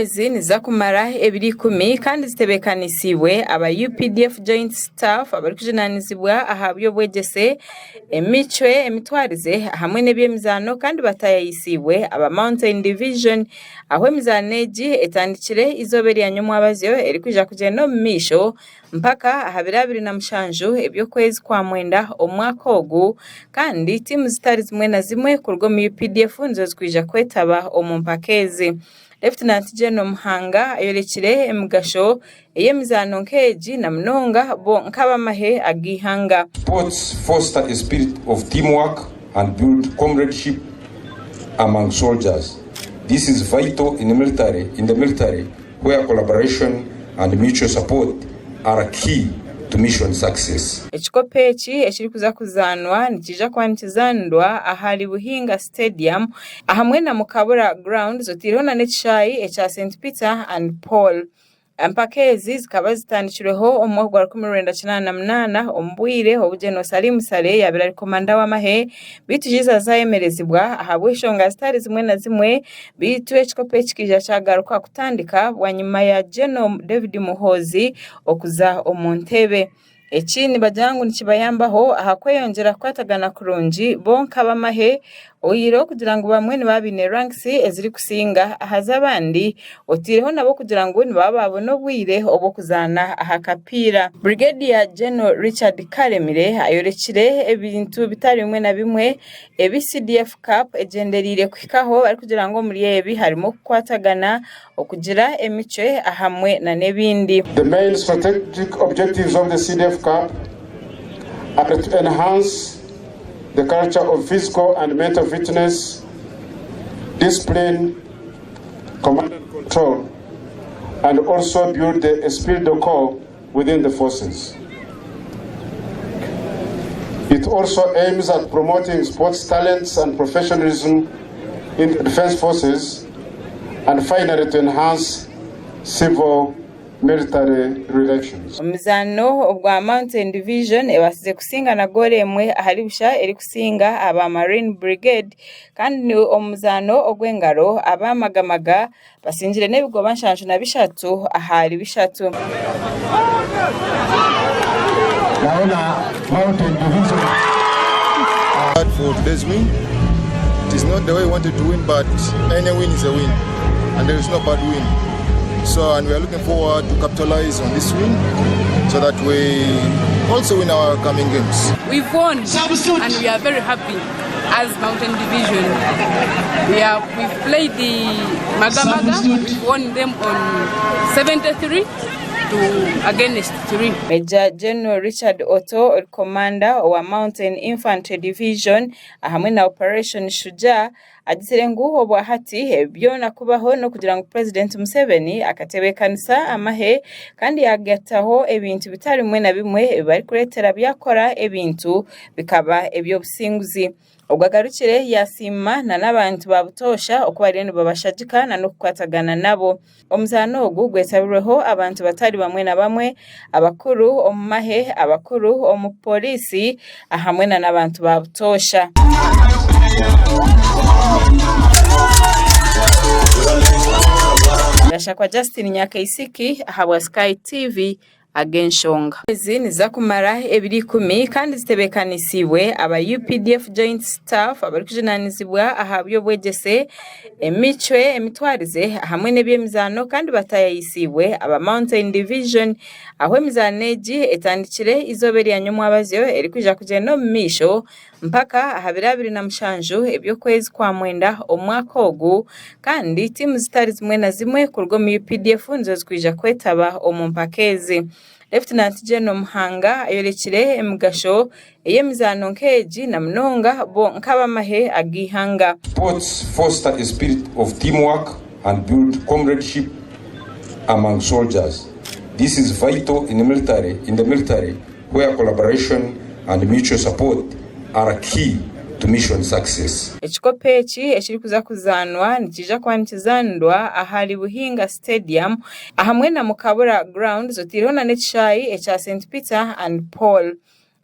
Ezi niza kumara ebiri 10 kandi zitebekanisiwe aba UPDF joint staff abari kujinanizibwa ahabyo bwegese emicwe emitwarize hamwe n'ebyemizano kandi batayayisiwe aba mountain division aho emizaneji etandikire izoberi ya nyuma abazyo eri kuja kugenda mu misho mpaka ahabirabiri na mushanju ebyo kwezi kwa mwenda omwaka ogu kandi timu zitari zimwe na zimwe kurwo mu UPDF nzo zkwija kwetaba omumpakezi. Lieutenant General Muhanga ayorekire emugasho eyemizano nkeji na mnonga bo nkabamahe agihanga. Sports foster a spirit of teamwork and build comradeship among soldiers. This is vital in the military where collaboration and mutual support are key to mission success. Ekikopechi ekiri kuza kuzanwa nikija kwanitizandwa ahali Buhinga Stadium ahamwe na Mukabura Ground zotiriho na Netshayi echa St Peter and Paul. Ampakezi zikaba zitandikirweho omwaka wa 1998 ombwire obugeno Salim Saleh yabira komanda w'amahe bitujiza zayemerezibwa ahabwishonga zitari zimwe na zimwe bitu ekikopechi kija cyagaruka kutandika wanyuma ya General David Muhozi okuza omuntebe. Echini bajangu nikibayambaho ahakweyongera kwatagana kurungi bonka bamahe oyiro kugira ngo bamwe nibabine ranks eziri kusinga ahazabandi otiriho nabo kugira ngo nibababone obwire obo kuzana ahakapira. Brigadier General Richard Karemire ayorekire ebintu bitari bimwe na bimwe CDF Cup egenderire kwikaho ari kugira ngo muri ebi harimo kwatagana okugira emicwe ahamwe na nebindi. The main strategic objectives of the CDF Cup are to enhance the culture of physical and mental fitness, discipline, command and control, and also build the esprit de corps within the forces. It also aims at promoting sports talents and professionalism in the defense forces, and finally to enhance civil military relations. Omuzano obwa Mountain Division ebasize kusinga na gore emwe ahali busha eri kusinga aba Marine Brigade kandi omuzano ogwengaro aba magamaga basinjire nebigo banshansho na bishatu ahali bishatu. Mountain Division. For today's win, it is not the way we wanted to win, but any win is a win, and there is no bad win. So, and we are looking forward to capitalize on this win so that we also win our coming games. We've won and we are very happy as Mountain Division. We've played the Magamaga, we've won them on 73 to against 3. Major General Richard Otto, commander wa Mountain Infantry Division ahamwe na Operation Shujaa adisire nguho bwa hati byona kubaho no kugira ngo President Museveni akatebekanisa amahe kandi yagataho ebintu bitari mwe na bimwe bari kuretera byakora ebintu bikaba ebyo businguzi. Ubwagarukire yasima na nabantu babutosha okubarene babashajikana no kukwatagana nabo. Omuzano ogu gwetabireho abantu batari bamwe na bamwe abakuru omumahe abakuru omupolisi ahamwe na nabantu babutosha. Yashakwa Justin Nyakaisiki ahabwa Sky TV agenshonga. Ezi niza kumara ebiri 10 kandi zitebekanisiwe aba UPDF joint staff abari kujinanizibwa ahabyo bwegese emicwe emitwarize hamwe n'ebyemizano kandi batayayisiwe aba mountain division aho emizaneji etandikire izoberi ya nyuma abazyo eri kuja kugenda mu misho mpaka ahabirabiri na mushanju ebyo kwezi kwa mwenda omwaka ogu kandi timu zitari zimwe na zimwe kurwo mu UPDF nzo zkwija kwetaba omumpakezi. Lieutenant General Muhanga ayorekire emugasho eyemizano nkeji na mnonga bo nkabamahe agihanga. Sports foster a spirit of teamwork and build comradeship among soldiers. This is vital in the military where collaboration and mutual support are key to mission success. Ekikopechi ekiri kuza kuzanwa nikija kwanitizandwa ahali Buhinga Stadium ahamwe na Mukabura Ground zotiriho na Netshayi echa St Peter and Paul.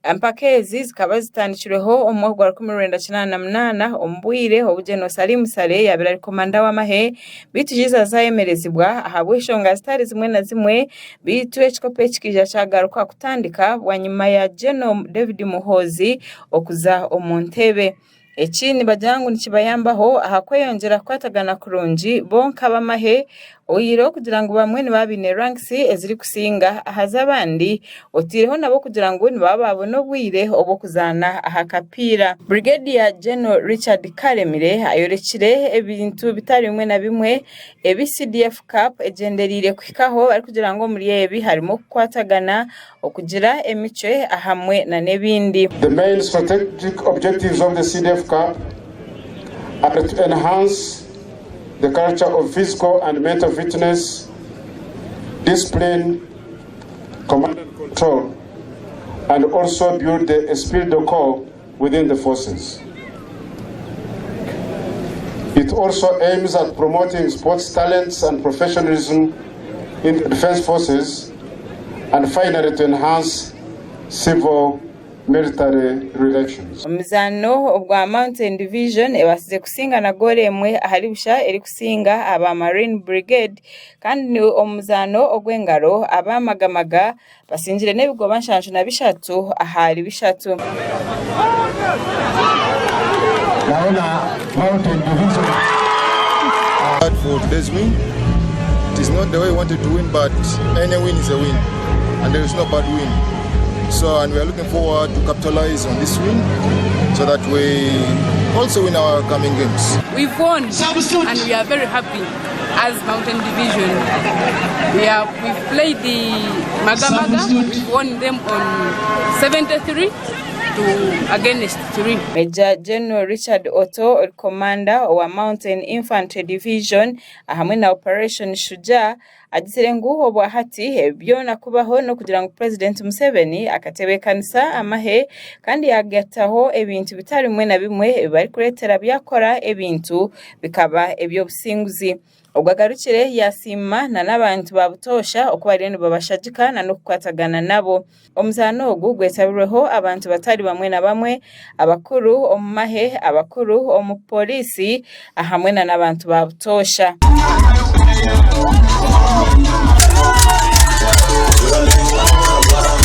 Empakezi zikaba zitandikirweho omwaka wa 1998 ombwire obugeno Salim Saleh yabira ari komanda w'amahe bitujiza zayemerezibwa ahabwishonga zitari zimwe na zimwe bitu ekikope ekikija cyagaruka kutandika wanyuma ya General David Muhozi okuza omuntebe. Ekini bajangu nikibayambaho ahakweyongera kwatagana kurungi bonka bamahe oyiro kugira ngo bamwe nibabine ranks eziri kusinga ahazabandi otireho nabo kugira ngo nibababone obwire obokuzana ahakapira. Brigadier General Richard Karemire ayorekire ebintu bitari bimwe na bimwe CDF Cup egenderire kwikaho ari kugira ngo muri ebi harimo kwatagana okugira emice ahamwe na nebindi. The main strategic objectives of the CDF Cup are to enhance the culture of physical and mental fitness, discipline, command and control, and also build the esprit de corps within the forces. It also aims at promoting sports talents and professionalism in the defense forces, and finally to enhance civil military relations. Omuzano obwa Mountain Division ebasize kusinga na gole emwe ahali busha eri kusinga aba Marine Brigade kandi ni omuzano ogwengaro aba magamaga basinjire nebigo banshansho na bishatu ahali bishatu. Naona Mountain Division for today's win. It is not the way we wanted to win, but any win is a win, and there is no bad win. So, and we are looking forward to capitalize on this win so that we also win our coming games. We've won and we are very happy as Mountain Division. We've played the Magamaga, we've won them on 73 to against 3. Major General Richard Otto, commander wa Mountain Infantry Division, ahamwe na Operation Shujaa, agisere nguho bwa hati byona kubaho no kugira ngo President Museveni akatebekanisa amahe kandi yagataho ebintu bitari mwe na bimwe bari kuretera byakora ebintu bikaba ebyo businguzi. Obwagarukire yasima na nabantu babutosha okuba rero babashajikana no kukwatagana nabo. Omuzano ogu gwetabirweho abantu batari bamwe na bamwe, abakuru omumahe, abakuru omupolisi ahamwe na nabantu babutosha.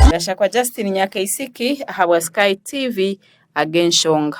Ndashakwa Justin Nyakaisiki ahabwa Sky TV agenshonga.